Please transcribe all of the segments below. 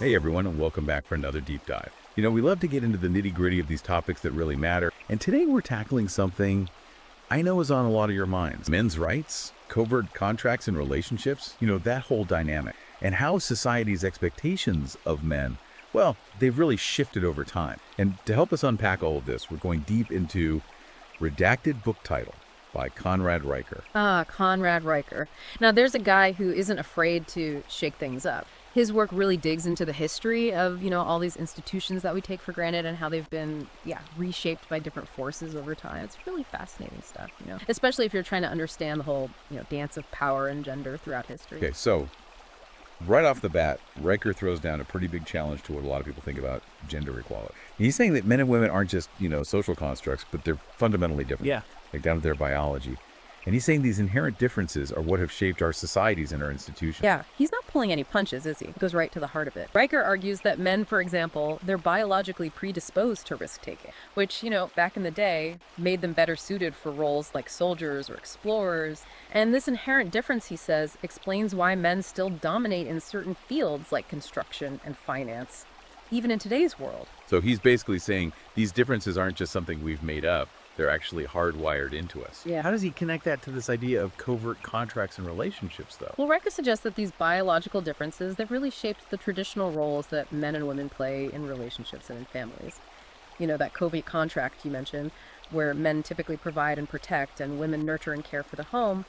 Hey everyone, and welcome back for another deep dive. We love to get into the nitty-gritty of these topics that really matter, and today we're tackling something I know is on a lot of your minds. Men's rights, covert contracts and relationships, that whole dynamic, and how society's expectations of men, well, they've really shifted over time. And to help us unpack all of this, we're going deep into Redacted Book Title by Conrad Reicher. Conrad Reicher. Now, there's a guy who isn't afraid to shake things up. His work really digs into the history of, all these institutions that we take for granted and how they've been, reshaped by different forces over time. It's really fascinating stuff, especially if you're trying to understand the whole, dance of power and gender throughout history. Okay, so right off the bat, Reicher throws down a pretty big challenge to what a lot of people think about gender equality. He's saying that men and women aren't just, social constructs, but they're fundamentally different. Yeah. Like down to their biology. And he's saying these inherent differences are what have shaped our societies and our institutions. Yeah, he's not pulling any punches, is he? He goes right to the heart of it. Reicher argues that men, for example, they're biologically predisposed to risk-taking, which, back in the day, made them better suited for roles like soldiers or explorers. And this inherent difference, he says, explains why men still dominate in certain fields like construction and finance, even in today's world. So he's basically saying these differences aren't just something we've made up. They're actually hardwired into us. Yeah. How does he connect that to this idea of covert contracts and relationships, though? Well, Reicher suggests that these biological differences, they've really shaped the traditional roles that men and women play in relationships and in families. That covert contract you mentioned, where men typically provide and protect and women nurture and care for the home.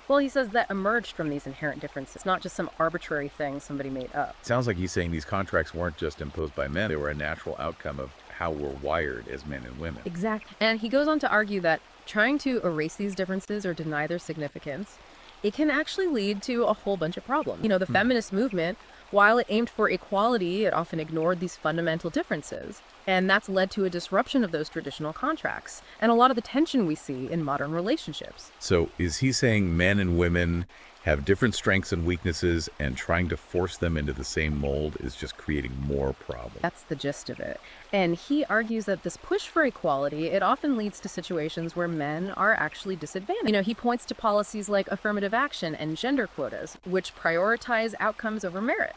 Well, he says that emerged from these inherent differences. It's not just some arbitrary thing somebody made up. Sounds like he's saying these contracts weren't just imposed by men. They were a natural outcome of how we're wired as men and women. Exactly. And he goes on to argue that trying to erase these differences or deny their significance, it can actually lead to a whole bunch of problems. The feminist movement, while it aimed for equality, it often ignored these fundamental differences. And that's led to a disruption of those traditional contracts and a lot of the tension we see in modern relationships. So is he saying men and women have different strengths and weaknesses, and trying to force them into the same mold is just creating more problems? That's the gist of it. And he argues that this push for equality, it often leads to situations where men are actually disadvantaged. He points to policies like affirmative action and gender quotas, which prioritize outcomes over merit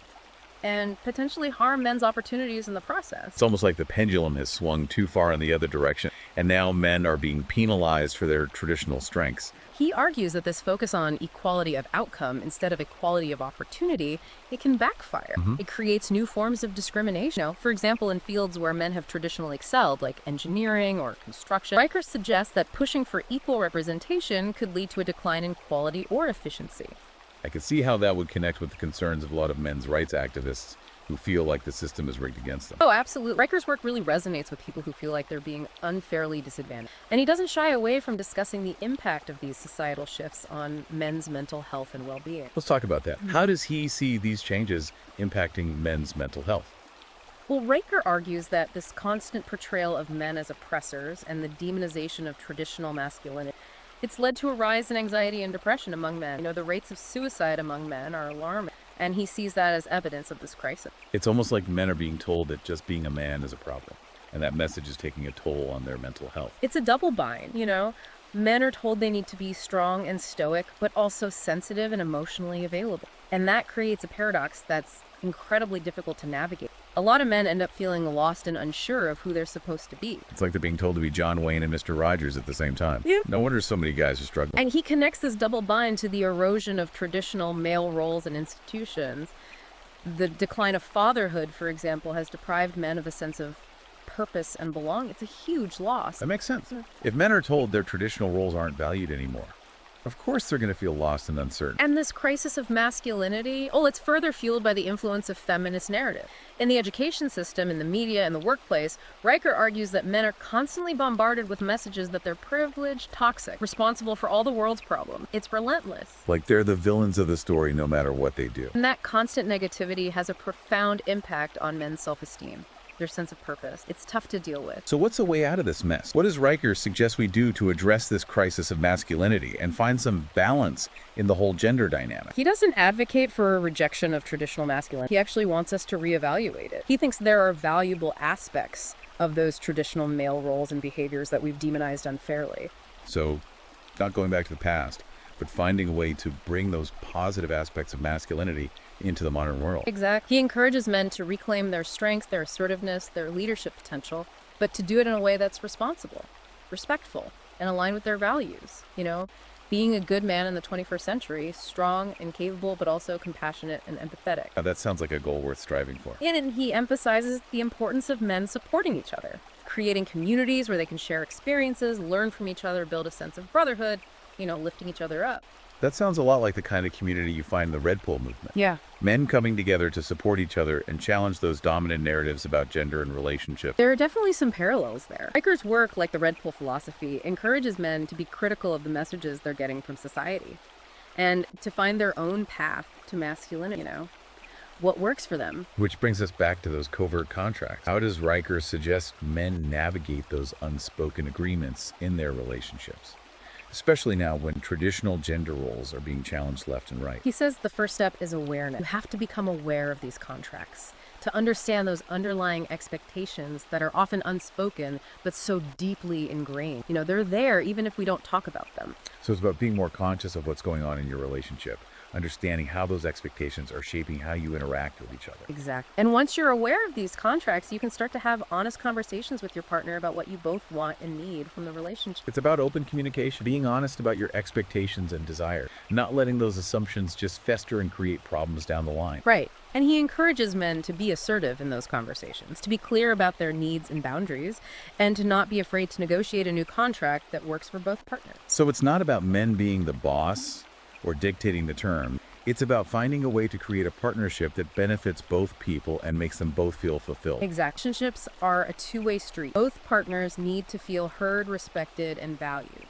and potentially harm men's opportunities in the process. It's almost like the pendulum has swung too far in the other direction, and now men are being penalized for their traditional strengths. He argues that this focus on equality of outcome instead of equality of opportunity, it can backfire. It creates new forms of discrimination. For example, in fields where men have traditionally excelled, like engineering or construction, Reicher suggests that pushing for equal representation could lead to a decline in quality or efficiency. I could see how that would connect with the concerns of a lot of men's rights activists who feel like the system is rigged against them. Oh, absolutely. Reicher's work really resonates with people who feel like they're being unfairly disadvantaged. And he doesn't shy away from discussing the impact of these societal shifts on men's mental health and well-being. Let's talk about that. How does he see these changes impacting men's mental health? Well, Reicher argues that this constant portrayal of men as oppressors and the demonization of traditional masculinity, it's led to a rise in anxiety and depression among men. The rates of suicide among men are alarming, and he sees that as evidence of this crisis. It's almost like men are being told that just being a man is a problem, and that message is taking a toll on their mental health. It's a double bind, Men are told they need to be strong and stoic, but also sensitive and emotionally available. And that creates a paradox that's incredibly difficult to navigate. A lot of men end up feeling lost and unsure of who they're supposed to be. It's like they're being told to be John Wayne and Mr. Rogers at the same time. Yeah. No wonder so many guys are struggling. And he connects this double bind to the erosion of traditional male roles and institutions. The decline of fatherhood, for example, has deprived men of a sense of purpose and belonging. It's a huge loss. That makes sense. If men are told their traditional roles aren't valued anymore, of course they're going to feel lost and uncertain. And this crisis of masculinity, it's further fueled by the influence of feminist narrative. In the education system, in the media, and the workplace, Reicher argues that men are constantly bombarded with messages that they're privileged, toxic, responsible for all the world's problems. It's relentless. Like they're the villains of the story no matter what they do. And that constant negativity has a profound impact on men's self-esteem, their sense of purpose. It's tough to deal with. So what's the way out of this mess? What does Reicher suggest we do to address this crisis of masculinity and find some balance in the whole gender dynamic? He doesn't advocate for a rejection of traditional masculinity. He actually wants us to reevaluate it. He thinks there are valuable aspects of those traditional male roles and behaviors that we've demonized unfairly. So, not going back to the past, but finding a way to bring those positive aspects of masculinity into the modern world. Exactly. He encourages men to reclaim their strength, their assertiveness, their leadership potential, but to do it in a way that's responsible, respectful, and aligned with their values. Being a good man in the 21st century, strong and capable, but also compassionate and empathetic. Now, that sounds like a goal worth striving for. And he emphasizes the importance of men supporting each other, creating communities where they can share experiences, learn from each other, build a sense of brotherhood, lifting each other up. That sounds a lot like the kind of community you find in the Red Pill movement. Yeah. Men coming together to support each other and challenge those dominant narratives about gender and relationships. There are definitely some parallels there. Riker's work, like the Red Pill philosophy, encourages men to be critical of the messages they're getting from society and to find their own path to masculinity, what works for them. Which brings us back to those covert contracts. How does Riker suggest men navigate those unspoken agreements in their relationships? Especially now when traditional gender roles are being challenged left and right. He says the first step is awareness. You have to become aware of these contracts, to understand those underlying expectations that are often unspoken, but so deeply ingrained. They're there even if we don't talk about them. So it's about being more conscious of what's going on in your relationship, understanding how those expectations are shaping how you interact with each other. Exactly. And once you're aware of these contracts, you can start to have honest conversations with your partner about what you both want and need from the relationship. It's about open communication, being honest about your expectations and desires, not letting those assumptions just fester and create problems down the line. Right. And he encourages men to be assertive in those conversations, to be clear about their needs and boundaries, and to not be afraid to negotiate a new contract that works for both partners. So it's not about men being the boss or dictating the term. It's about finding a way to create a partnership that benefits both people and makes them both feel fulfilled. Exactly. Relationships are a two-way street. Both partners need to feel heard, respected, and valued.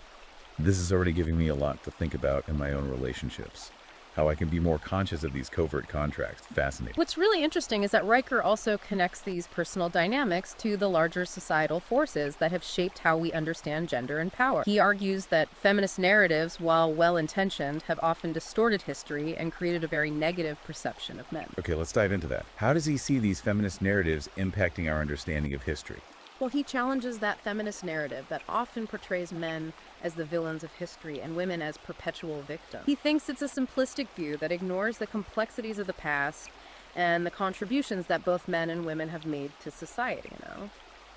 This is already giving me a lot to think about in my own relationships. How I can be more conscious of these covert contracts. Fascinating. What's really interesting is that Riker also connects these personal dynamics to the larger societal forces that have shaped how we understand gender and power. He argues that feminist narratives, while well-intentioned, have often distorted history and created a very negative perception of men. Okay, let's dive into that. How does he see these feminist narratives impacting our understanding of history? Well, he challenges that feminist narrative that often portrays men as the villains of history and women as perpetual victims. He thinks it's a simplistic view that ignores the complexities of the past and the contributions that both men and women have made to society,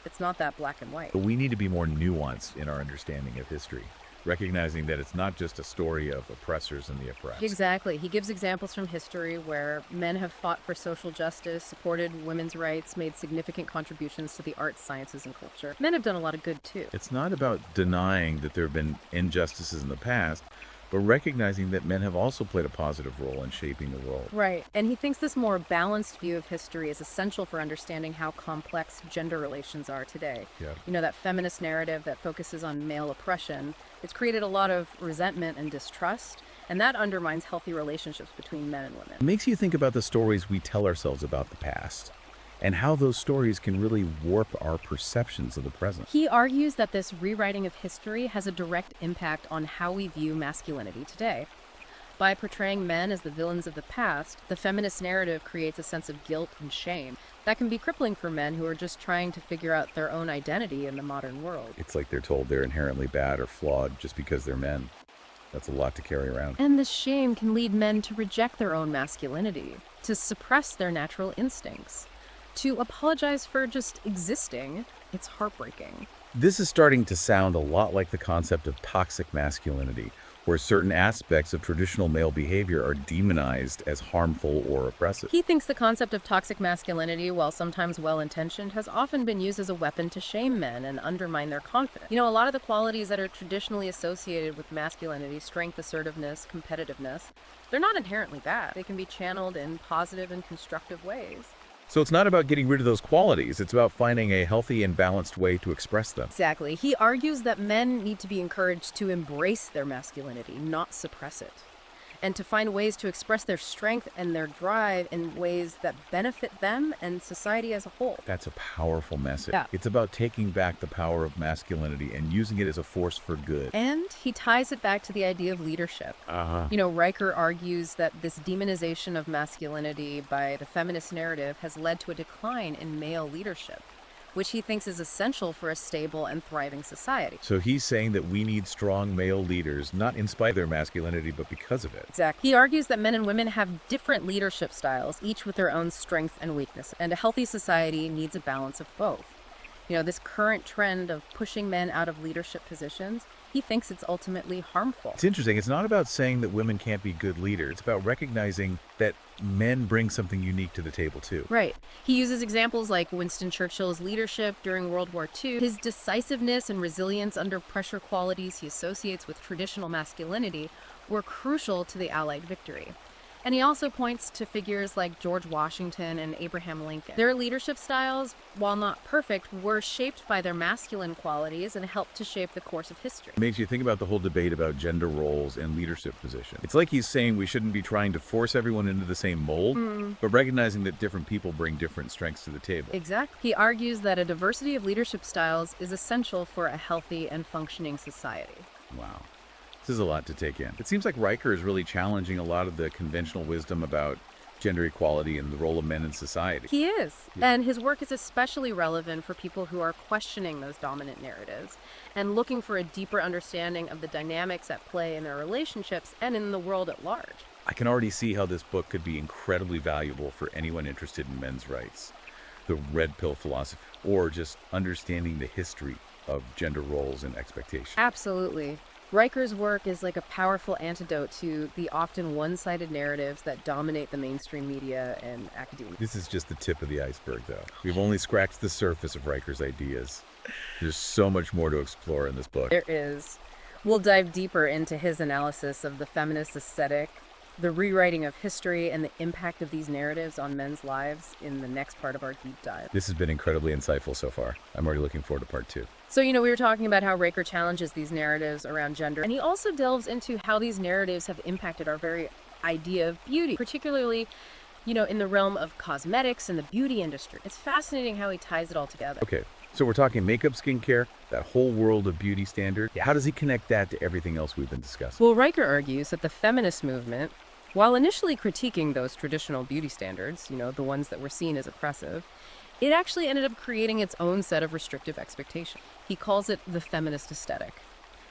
It's not that black and white. But we need to be more nuanced in our understanding of history, recognizing that it's not just a story of oppressors and the oppressed. Exactly. He gives examples from history where men have fought for social justice, supported women's rights, made significant contributions to the arts, sciences, and culture. Men have done a lot of good, too. It's not about denying that there have been injustices in the past, but recognizing that men have also played a positive role in shaping the world. Right. And he thinks this more balanced view of history is essential for understanding how complex gender relations are today. Yeah. That feminist narrative that focuses on male oppression, it's created a lot of resentment and distrust, and that undermines healthy relationships between men and women. It makes you think about the stories we tell ourselves about the past and how those stories can really warp our perceptions of the present. He argues that this rewriting of history has a direct impact on how we view masculinity today. By portraying men as the villains of the past, the feminist narrative creates a sense of guilt and shame that can be crippling for men who are just trying to figure out their own identity in the modern world. It's like they're told they're inherently bad or flawed just because they're men. That's a lot to carry around. And this shame can lead men to reject their own masculinity, to suppress their natural instincts, to apologize for just existing. It's heartbreaking. This is starting to sound a lot like the concept of toxic masculinity, where certain aspects of traditional male behavior are demonized as harmful or oppressive. He thinks the concept of toxic masculinity, while sometimes well-intentioned, has often been used as a weapon to shame men and undermine their confidence. A lot of the qualities that are traditionally associated with masculinity, strength, assertiveness, competitiveness, they're not inherently bad. They can be channeled in positive and constructive ways. So it's not about getting rid of those qualities. It's about finding a healthy and balanced way to express them. Exactly. He argues that men need to be encouraged to embrace their masculinity, not suppress it, and to find ways to express their strength and their drive in ways that benefit them and society as a whole. That's a powerful message. Yeah. It's about taking back the power of masculinity and using it as a force for good. And he ties it back to the idea of leadership. Riker argues that this demonization of masculinity by the feminist narrative has led to a decline in male leadership, which he thinks is essential for a stable and thriving society. So he's saying that we need strong male leaders, not in spite of their masculinity, but because of it. Exactly. He argues that men and women have different leadership styles, each with their own strengths and weaknesses, and a healthy society needs a balance of both. This current trend of pushing men out of leadership positions, he thinks it's ultimately harmful. It's interesting. It's not about saying that women can't be good leaders. It's about recognizing that men bring something unique to the table, too. Right. He uses examples like Winston Churchill's leadership during World War II. His decisiveness and resilience under pressure qualities he associates with traditional masculinity were crucial to the Allied victory. And he also points to figures like George Washington and Abraham Lincoln. Their leadership styles, while not perfect, were shaped by their masculine qualities and helped to shape the course of history. It makes you think about the whole debate about gender roles and leadership positions. It's like he's saying we shouldn't be trying to force everyone into the same mold, but recognizing that different people bring different strengths to the table. Exactly. He argues that a diversity of leadership styles is essential for a healthy and functioning society. Wow. This is a lot to take in. It seems like Riker is really challenging a lot of the conventional wisdom about gender equality and the role of men in society. He is. And his work is especially relevant for people who are questioning those dominant narratives and looking for a deeper understanding of the dynamics at play in their relationships and in the world at large. I can already see how this book could be incredibly valuable for anyone interested in men's rights, the red pill philosophy, or just understanding the history of gender roles and expectations. Absolutely. Riker's work is like a powerful antidote to the often one-sided narratives that dominate the mainstream media and academia. This is just the tip of the iceberg, though. We've only scratched the surface of Riker's ideas. There's so much more to explore in this book. There is. We'll dive deeper into his analysis of the feminist aesthetic, the rewriting of history, and the impact of these narratives on men's lives in the next part of our deep dive. This has been incredibly insightful so far. I'm already looking forward to part 2. So, we were talking about how Riker challenges these narratives around gender, and he also delves into how these narratives have impacted our very idea of beauty, particularly, in the realm of cosmetics and the beauty industry. It's fascinating how he ties it all together. Okay, so we're talking makeup, skincare, that whole world of beauty standard. How does he connect that to everything else we've been discussing? Well, Riker argues that the feminist movement, while initially critiquing those traditional beauty standards, the ones that were seen as oppressive, it actually ended up creating its own set of restrictive expectations. He calls it the feminist aesthetic,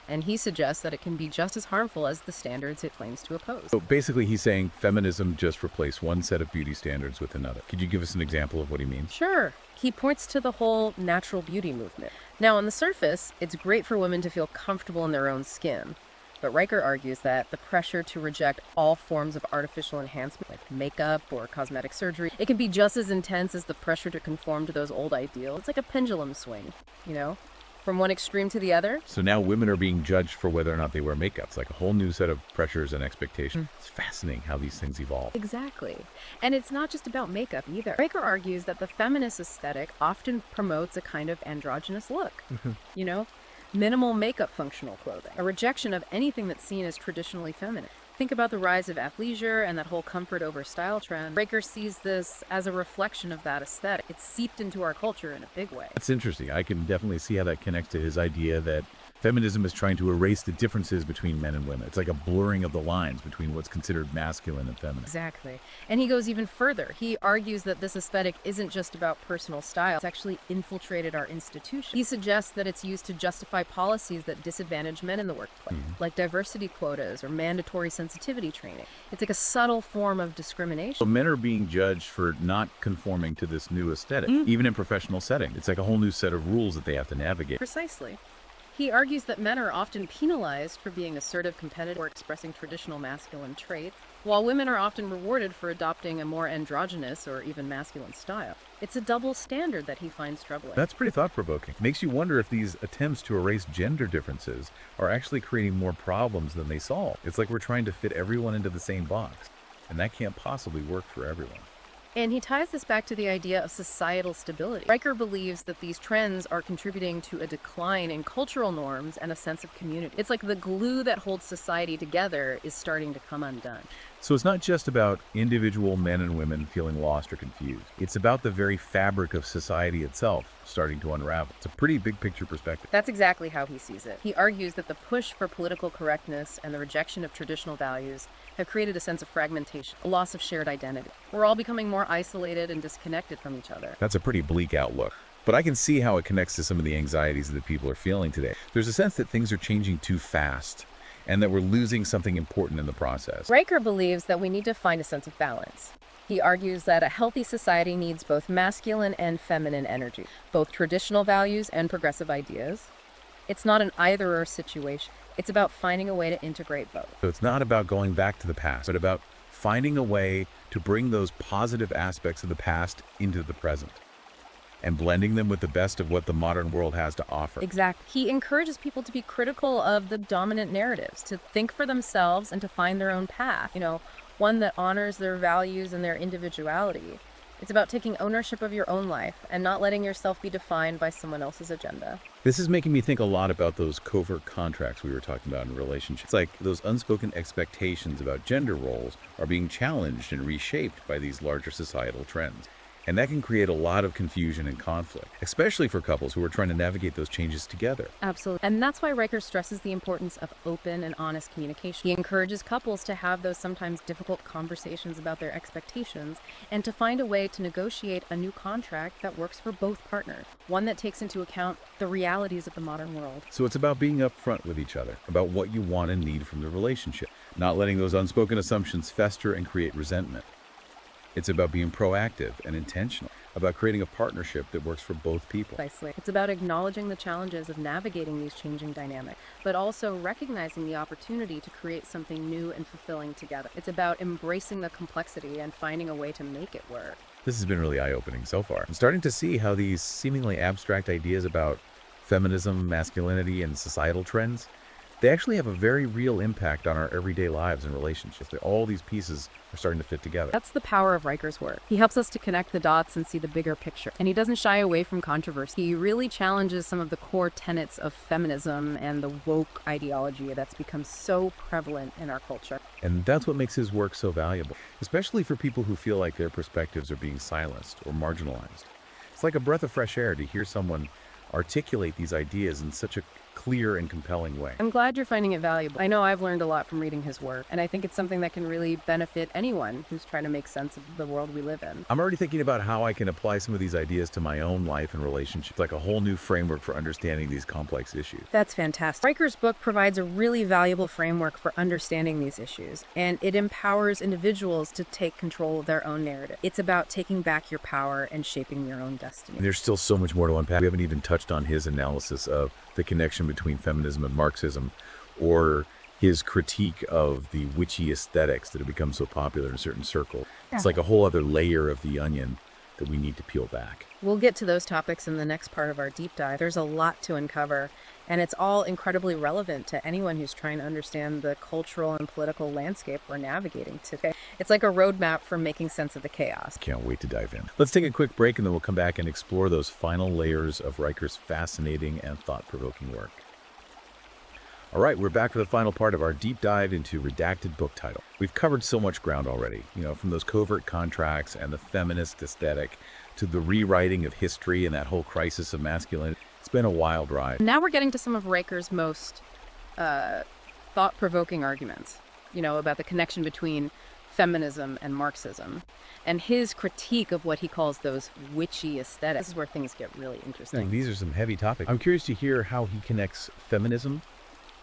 and he suggests that it can be just as harmful as the standards it claims to oppose. So basically he's saying feminism just replaced one set of beauty standards with another. Could you give us an example of what he means? Sure. He points to the whole natural beauty movement. Now, on the surface, it's great for women to feel comfortable in their own skin. But Riker argues that the pressure to reject all forms of artificial enhancement, like makeup or cosmetic surgery, it can be just as intense as the pressure to conform to those old ideals. It's like a pendulum swing, from one extreme to the other. So now women are being judged for whether or not they wear makeup. It's like a whole new set of pressures and expectations. It's fascinating how these things evolve. Exactly. And it's not just about makeup either. Riker argues that the feminist aesthetic often promotes a kind of androgynous look, minimal makeup functional clothing, a rejection of anything that's seen as traditionally feminine. Think about the rise of athleisure and that whole comfort over style trend. Riker sees this as a reflection of that aesthetic. It's seeped into our culture in a big way. That's interesting. I can definitely see how that connects to his idea that feminism is trying to erase the differences between men and women. It's like a blurring of the lines between what's considered masculine and feminine. Exactly. And he goes even further. He argues that this aesthetic isn't just about personal style. It's actually infiltrated our institutions. He suggests that it's used to justify policies that disadvantage men in the workplace, like diversity quotas or mandatory sensitivity training. It's like a subtle form of discrimination. So men are being judged for not conforming to this new aesthetic, even in professional settings. It's like a whole new set of rules that they have to navigate. Precisely. He argues that men are often penalized for being assertive, competitive, or expressing traditional masculine traits, while women are often rewarded for adopting a more androgynous or even masculine style. It's a double standard that he finds troubling. That's pretty thought-provoking. Makes you wonder if these attempts to erase gender differences are actually creating more problems than they solve. It's like we're trying to fit everyone into the same box, and that can't possibly work for everyone. And he ties this back to the idea of societal stability. Riker believes that these trends are contributing to a decline in cultural norms and a sense of community. It's like the glue that holds society together is starting to come undone. So it's not just about individual men and women feeling lost or confused. It's about the very fabric of society itself starting to unravel. It's a pretty big picture perspective. That's exactly how he sees it. He argues that the push for political correctness and the rejection of traditional values have created a sense of fragmentation, a loss of shared identity. We're all becoming more isolated and disconnected from each other. That's a pretty bleak outlook. But I can see how it connects to some of the anxieties that people are feeling today. There's a sense that things are changing too fast and that we're losing something important in the process. Riker believes that we need to find a sense of balance. He argues that a healthy society needs both masculine and feminine energy, both traditional values and progressive ideas. It's not an either-or situation. It's about finding a way to integrate both. So it's not about going back to the past, but about finding a way to bring those positive aspects of the past into the present and blending them with the best of what the modern world has to offer. Exactly. He encourages people to be critical of the dominant narratives, to think for themselves and to find their own path, one that honors their values and their individuality. It's about taking ownership of your own life and not letting yourself be defined by someone else's agenda. This is making me think a lot about those covert contracts we were talking about in relationships. It's like those unspoken expectations about gender roles are being challenged and reshaped by these larger societal trends. And that can create a lot of confusion and conflict, especially for couples who are trying to navigate those changes together. Absolutely. And that's why Riker stresses the importance of open and honest communication. He encourages couples to have those sometimes difficult conversations about their expectations and to find a way to negotiate a new contract that works for both partners, one that takes into account the realities of the modern world. So it's about being upfront with each other, about what you want and need from the relationship, not letting those unspoken assumptions fester and create resentment. It's about being proactive and intentional, about creating a partnership that works for both people. Precisely. It's about acknowledging the challenges of navigating these changing dynamics, but also recognizing the opportunity to create something new and fulfilling together. It's about embracing the complexity and finding a way to make it work. This has been really eye-opening so far. I'm starting to see how these seemingly abstract ideas about feminism, masculinity, and societal trends, they actually have a very real impact on our everyday lives and relationships. All these pieces are starting to fit together. That's the power of Riker's work. He helps us to connect the dots and see the bigger picture. And he doesn't shy away from controversy. He really challenges some of the core tenets of feminism and the woke ideology that's become so prevalent in our culture. And that's what makes his work so valuable, especially for people who feel like their perspectives are being silenced or marginalized. It's like a breath of fresh air to hear someone articulate these ideas in such a clear and compelling way. I'm glad you're finding it valuable. I know I've learned a lot from reading his work, and I think it's something that can really benefit anyone who's trying to make sense of the world we live in. I'm already thinking about how I can apply some of these ideas to my own life and relationships, like a whole new framework for understanding these complex issues. That's fantastic. Riker's book provides a really valuable framework for understanding these issues, and it empowers individuals to take control of their own narrative. It's about taking back your power and shaping your own destiny. And there's still so much more to unpack. We haven't even touched on his analysis of the connection between feminism and Marxism, or his critique of the witchy aesthetics that have become so popular in certain circles. It's like a whole other layer of the onion that we need to peel back. We'll get to those topics in the next part of our deep dive. There's a lot to uncover, and it's all incredibly relevant to anyone who's trying to understand the cultural and political landscape we're navigating today. It's like a roadmap for making sense of the chaos. Can't wait to dive in. Let's take a quick break and then we'll come back and explore those final layers of Riker's fascinating and thought-provoking work. All right, we're back for the final part of our deep dive into redacted book title. We've covered so much ground already, from those covert contracts and the feminist aesthetic to the rewriting of history and that whole crisis of masculinity. It's been a wild ride. Now we're getting to some of Riker's most thought-provoking arguments, about the connection between feminism and Marxism, and his critique of what he calls those witchy aesthetics. This is where things get really interesting. These are some heavy topics. I'm curious to hear how he connects feminism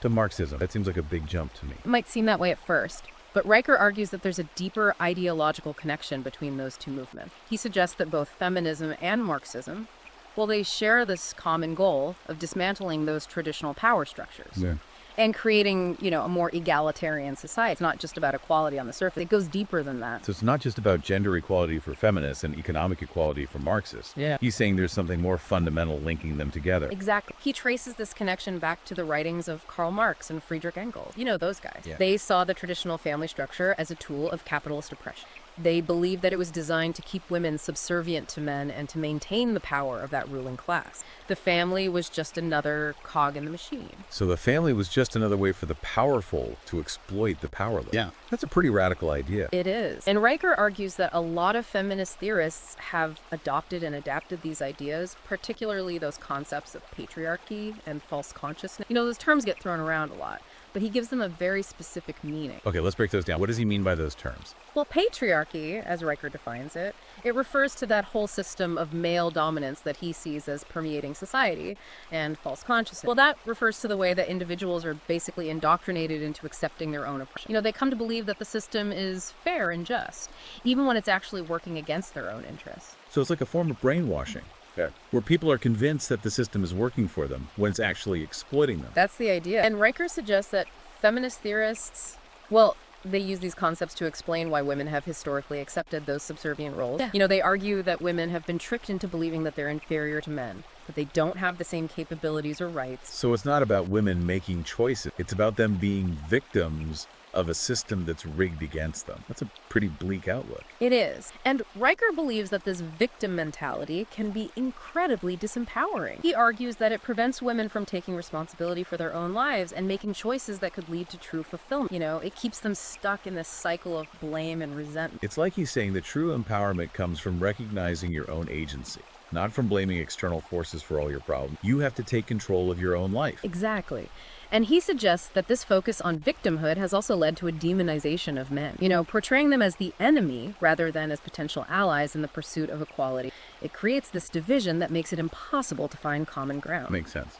to Marxism. That seems like a big jump to me. It might seem that way at first, but Riker argues that there's a deeper ideological connection between those two movements. He suggests that both feminism and Marxism, they share this common goal of dismantling those traditional power structures. Yeah. And creating, a more egalitarian society. It's not just about equality on the surface. It goes deeper than that. So it's not just about gender equality for feminists and economic equality for Marxists. Yeah. He's saying there's something more fundamental linking them together. Exactly. He traces this connection back to the writings of Karl Marx and Friedrich Engels. Those guys. Yeah. They saw the traditional family structure as a tool of capitalist oppression. They believed that it was designed to keep women subservient to men and to maintain the power of that ruling class. The family was just another cog in the machine. So the family was just another way for the powerful to exploit the powerless. Yeah. That's a pretty radical idea. It is. And Riker argues that a lot of feminist theorists have adopted and adapted these ideas, particularly those concepts of patriarchy and false consciousness. Those terms get thrown around a lot. but he gives them a very specific meaning. Okay, let's break those down. What does he mean by those terms? Well, patriarchy, as Riker defines it, it refers to that whole system of male dominance that he sees as permeating society and false consciousness. Well, that refers to the way that individuals are basically indoctrinated into accepting their own oppression. They come to believe that the system is fair and just, even when it's actually working against their own interests. So it's like a form of brainwashing. Okay. Where people are convinced that the system is working for them when it's actually exploiting them. That's the idea. And Riker suggests that feminist theorists, well, they use these concepts to explain why women have historically accepted those subservient roles. Yeah. They argue that women have been tricked into believing that they're inferior to men, that they don't have the same capabilities or rights. So it's not about women making choices. It's about them being victims of a system that's rigged against them. That's a pretty bleak outlook. It is. And Riker believes that this victim mentality can be incredibly disempowering. He argues that it prevents women from taking responsibility for their own lives and making choices that could lead to true fulfillment. It keeps them stuck in this cycle of blame and resentment. It's like he's saying that true empowerment comes from recognizing your own agency, not from blaming external forces for all your problems. You have to take control of your own life. Exactly. And he suggests that this focus on victimhood has also led to a demonization of men. Portraying them as the enemy rather than as potential allies in the pursuit of equality. It creates this division that makes it impossible to find common ground. Makes sense.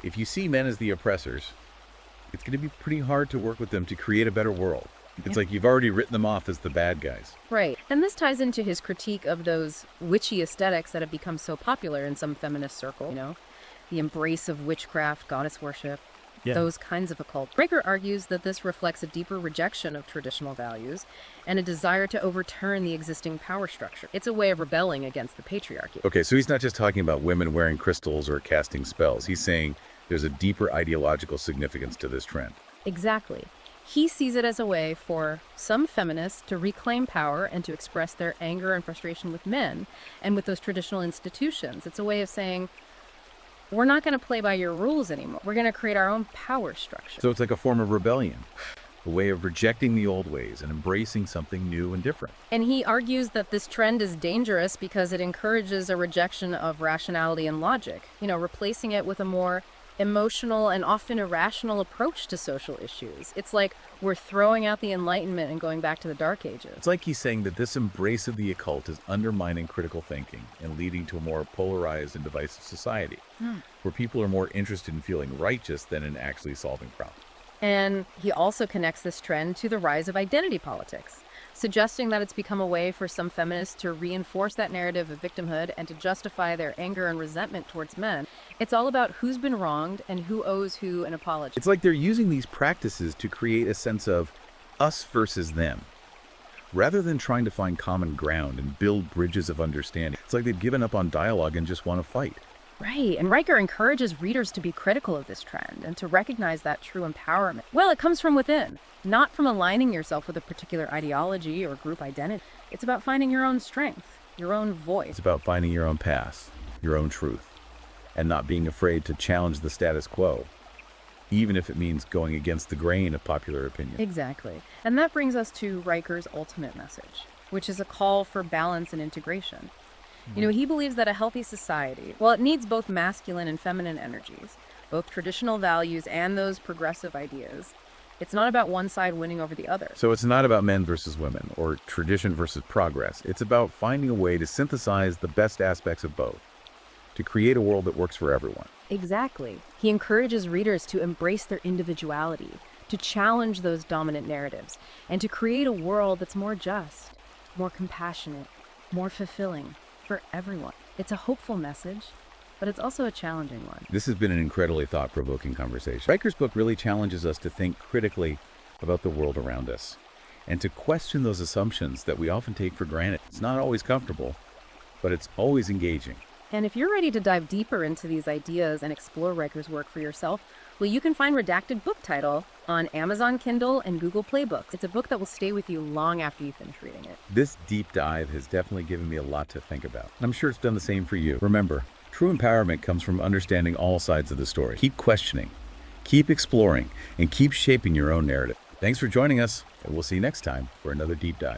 If you see men as the oppressors, it's going to be pretty hard to work with them to create a better world. It's like you've already written them off as the bad guys. Right. And this ties into his critique of those witchy aesthetics that have become so popular in some feminist circles. The embrace of witchcraft, goddess worship, those kinds of occult. Riker argues that this reflects a deeper rejection of traditional values and a desire to overturn the existing power structure. It's a way of rebelling against the patriarchy. Okay, so he's not just talking about women wearing crystals or casting spells. He's saying there's a deeper ideological significance to this trend. Exactly. He sees it as a way for some feminists to reclaim power and to express their anger and frustration with men and with those traditional institutions. It's a way of saying, we're not going to play by your rules anymore. We're going to create our own power structure. So it's like a form of rebellion, a way of rejecting the old ways and embracing something new and different. And he argues that this trend is dangerous because it encourages a rejection of rationality and logic, replacing it with a more emotional and often irrational approach to social issues. It's like we're throwing out the Enlightenment and going back to the Dark Ages. It's like he's saying that this embrace of the occult is undermining critical thinking and leading to a more polarized and divisive society, where people are more interested in feeling righteous than in actually solving problems. And he also connects this trend to the rise of identity politics, suggesting that it's become a way for some feminists to reinforce that narrative of victimhood and to justify their anger and resentment towards men. It's all about who's been wronged and who owes who an apology. It's like they're using these practices to create a sense of us versus them, rather than trying to find common ground and build bridges of understanding. It's like they've given up on dialogue and just want to fight. Right, and Riker encourages readers to be critical of this trend and to recognize that true empowerment. Well, it comes from within, not from aligning yourself with a particular ideology or group identity. It's about finding your own strength, your own voice. It's about finding your own path, your own truth, and not being afraid to challenge the status quo, even if it means going against the grain of popular opinion. Exactly. And that brings us to Riker's ultimate message, which is a call for balance and integration. He believes that a healthy society, it needs both masculine and feminine energies, both traditional values and those progressive ideas. It's not about one side winning over the other. So it's not about men versus women or tradition versus progress. It's about finding a way to synthesize the best aspects of both, to create a world that works for everyone. Exactly. He encourages readers to embrace their individuality, to challenge those dominant narratives, and to create a world that's more just, more compassionate, more fulfilling for everyone. It's a hopeful message, but it's also a challenging one. This has been an incredibly thought-provoking conversation. Riker's book really challenges us to think critically about the world around us and to question those assumptions that we often take for granted. It's not always comfortable, but it's always engaging. And if you're ready to dive deeper into these ideas and explore Riker's work for yourself, you can find Redacted Book Title on Amazon Kindle and Google Play Books. It's a book that will stay with you long after you finish reading it. This deep dive has definitely given me a lot to think about. And I'm sure it's done the same for you. Remember, true empowerment comes from understanding all sides of the story. Keep questioning, keep exploring, and keep shaping your own narrative. Thanks for joining us, and we'll see you next time for another deep dive.